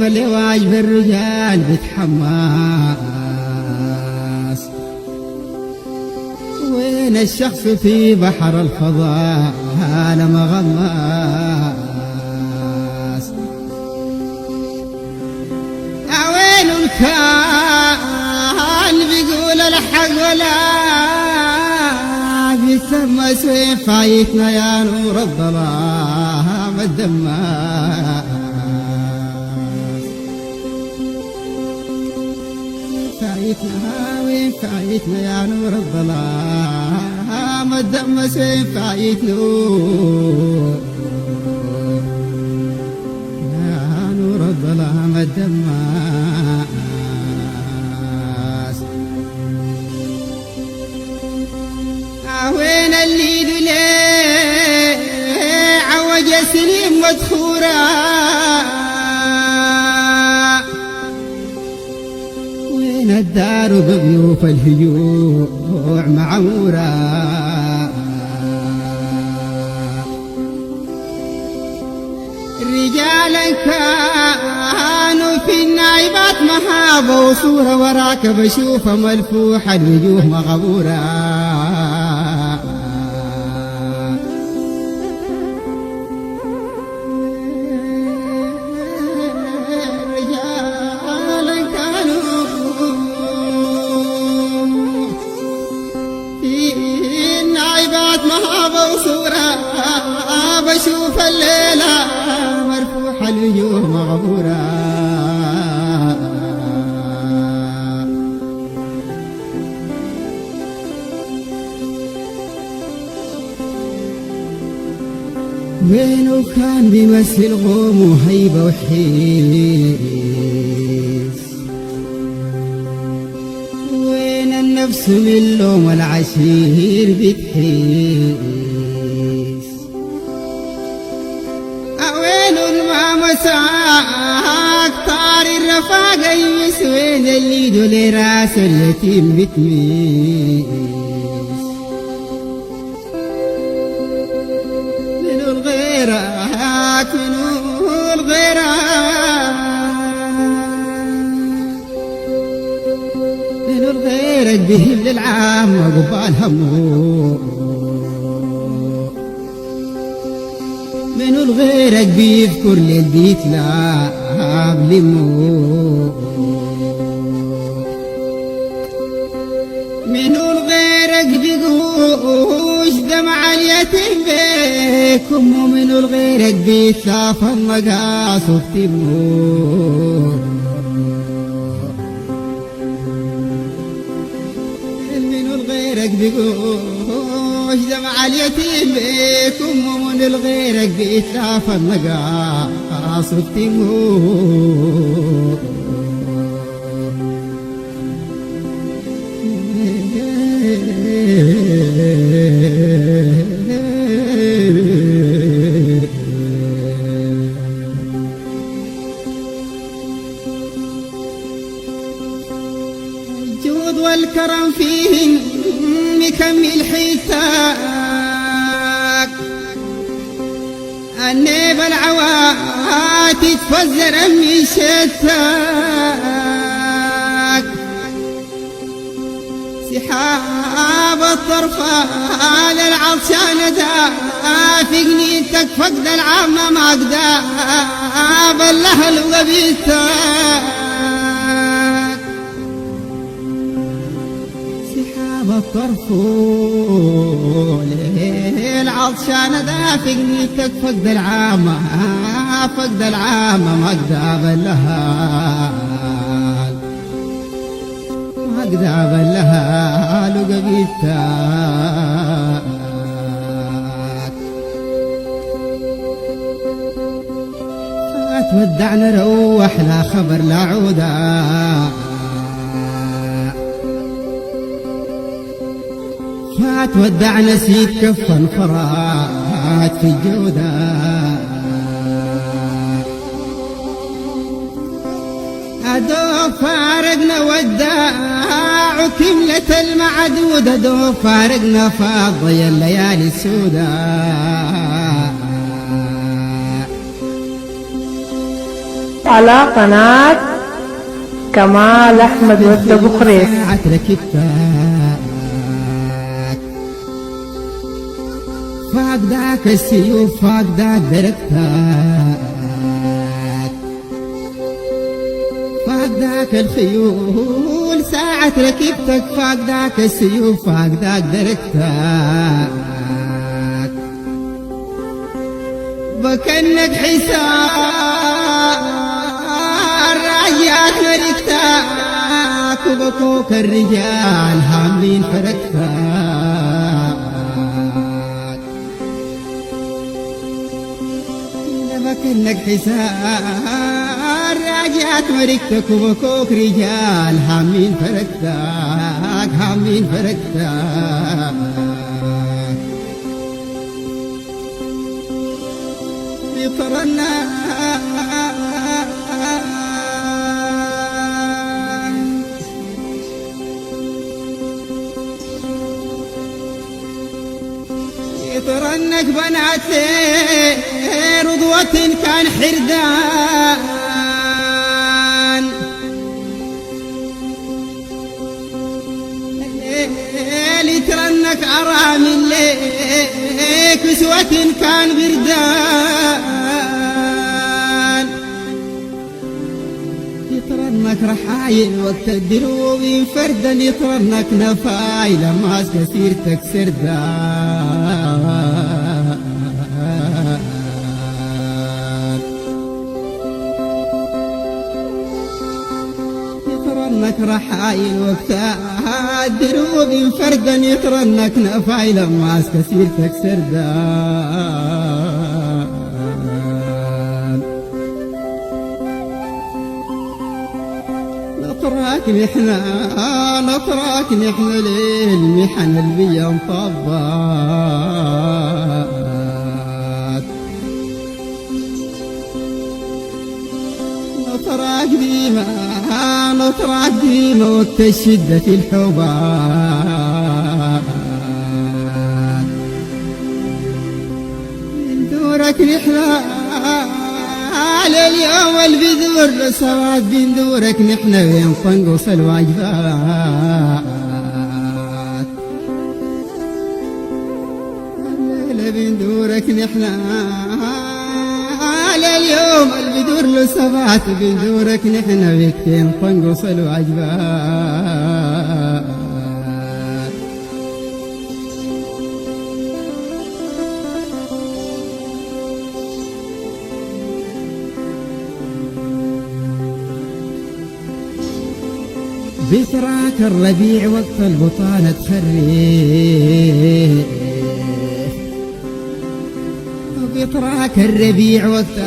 يوم اللي واجب الرجال بتحماس، وين الشخص في بحر الفضاء لما غماس، وين كان بيقول الحق ولا بيتمس، وين فايتنا يا نور الظلام الدماس، فايتنا وين فايتنا يا نور الظلام الدمس، وين فايتنا يا نور الظلام الدماس. وين اللي دلي عوج سنين مدخورة، وين الدار بضيوف الهجوع معمورة، رجالا كانوا في النايبات مهابة، وصورة وراك بشوفها ملفوحة الوجوه مغبورة، رجالا كانوا في النايبات مهابة، وصورة بشوف الليلة مرفوحة الوجوه مغبورة، وينه كان بيمثل غوم وهيبة وحيس، وين النفس من لوم العشير بتحيس، وين ما مساك طار الرفاق يمس، وين اللي دولي راس اليتيم بتميس، منو الغيرك منو الغيرك منو الغيرك بهم للعام وقبال همه، منو الغيرك بيذكر للبيت لا بلمه، منو الغيرك بيقوش دمع اليتيم بيكم، ومنو الغيرك بيتلاف المقاس وبتمه، منو الغيرك بيقوش دمع اليتيم بيكم، ومن الغيرك بيتلاف المقاس وبتمه، الجود والكرم فيهم مكمل حيتك، النيب العواتي تفزر من شتك، سحاب الطرفان العطشان في جنيتك، فقد العامة ما قداب الأهل وقبيلتك، سحاب الطرفان العطشان في جنيتك، فقد العامة ما قداب الأهل أقداب اللهال وقبيلتك، فتودعنا روح لا خبر لا عودا، فتودعنا سيد كفا فرات في الجودة، أدوب فارقنا وداع وكملة المعدود، أدوب فارقنا فاضي الليالي السوداء، على قناة كمال أحمد ود بخريف. ركبتك فاق ذاك السيوف فاق ذاك دركتك فاق ذاك الخيول ساعة ركبتك فاق ذاك السيوف فاق ذاك دركتك بكنك حسار رايات مركتك وبكوك الرجال حاملين فركتك بكنك حسار رايات مركتك وبكوك رجال حاملين فركتك حاملين فركتك يطرنا يطرنك بنات رضوة كان حردان يترنك أرامل كسوة كان بردان يترنك رحايل وقت الدروب فردا يترنك نفايل ماس كثيرتك سردان يترنك رحايل وقتها الدروب فردا يترنك نفايل ماس كثيرتك سردان نطراك نحن للمحن البيا مطبات نطراك ديما وقت الشدة الحبات من دورك نحن على اليوم البذور سواد بين دورك نحن وين طنقص الواجبات الليلة بين دورك نحن على اليوم البذور لسبات بين دورك نحن وين طنقص الواجبات بتراك الربيع وقت البطانة تخريف بتراك الربيع وقت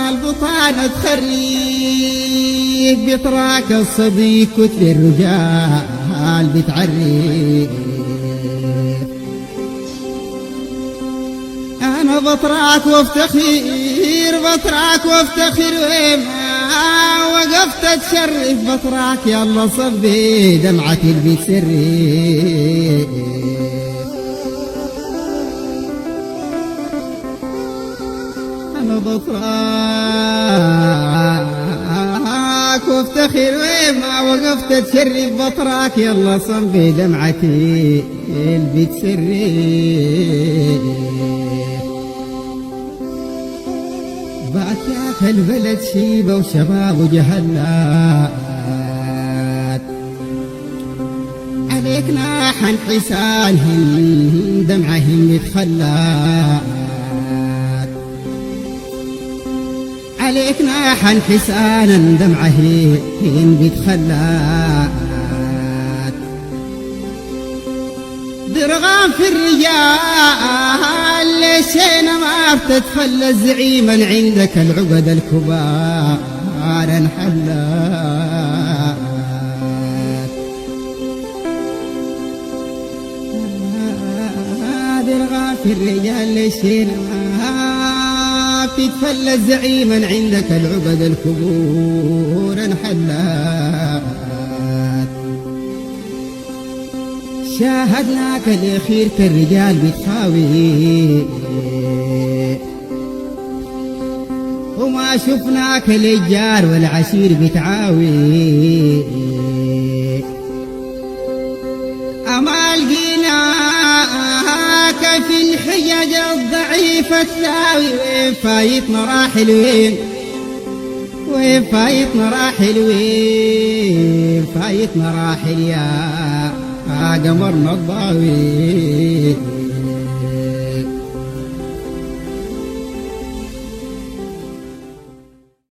البطانة تخريف بتراك الصديق كتل الرجال بتعرف أنا بطراك وافتخر وما وقفت تشرف بطراك يلا صبي دمعة البيت سري أنا بطراك وافتخر وما وقفت تشرف بطراك يلا صبي دمعتي البيت سري باتاك البلد شيبة وشباب وجهلات عليك ناحن حسانهم دمعهم يتخلات عليك ناحن حسانا دمعهم يتخلات درغام في الرجال ليشينا ما بتتخلى زعيما عندك العقد الكبار انحلات درغام في الرجال ليشينا ما بتتخلى زعيما عندك العقد الكبور انحلات شاهدناك الأخير كالرجال بتخاوي وما شفناك الجار والعشير بتعاوي، أما لقيناك في الحجج الضعيفة تساوي. وين فايتنا راحل وين، وين فايتنا راحل، وين فايتنا راحل يا قمرنا الضاوي.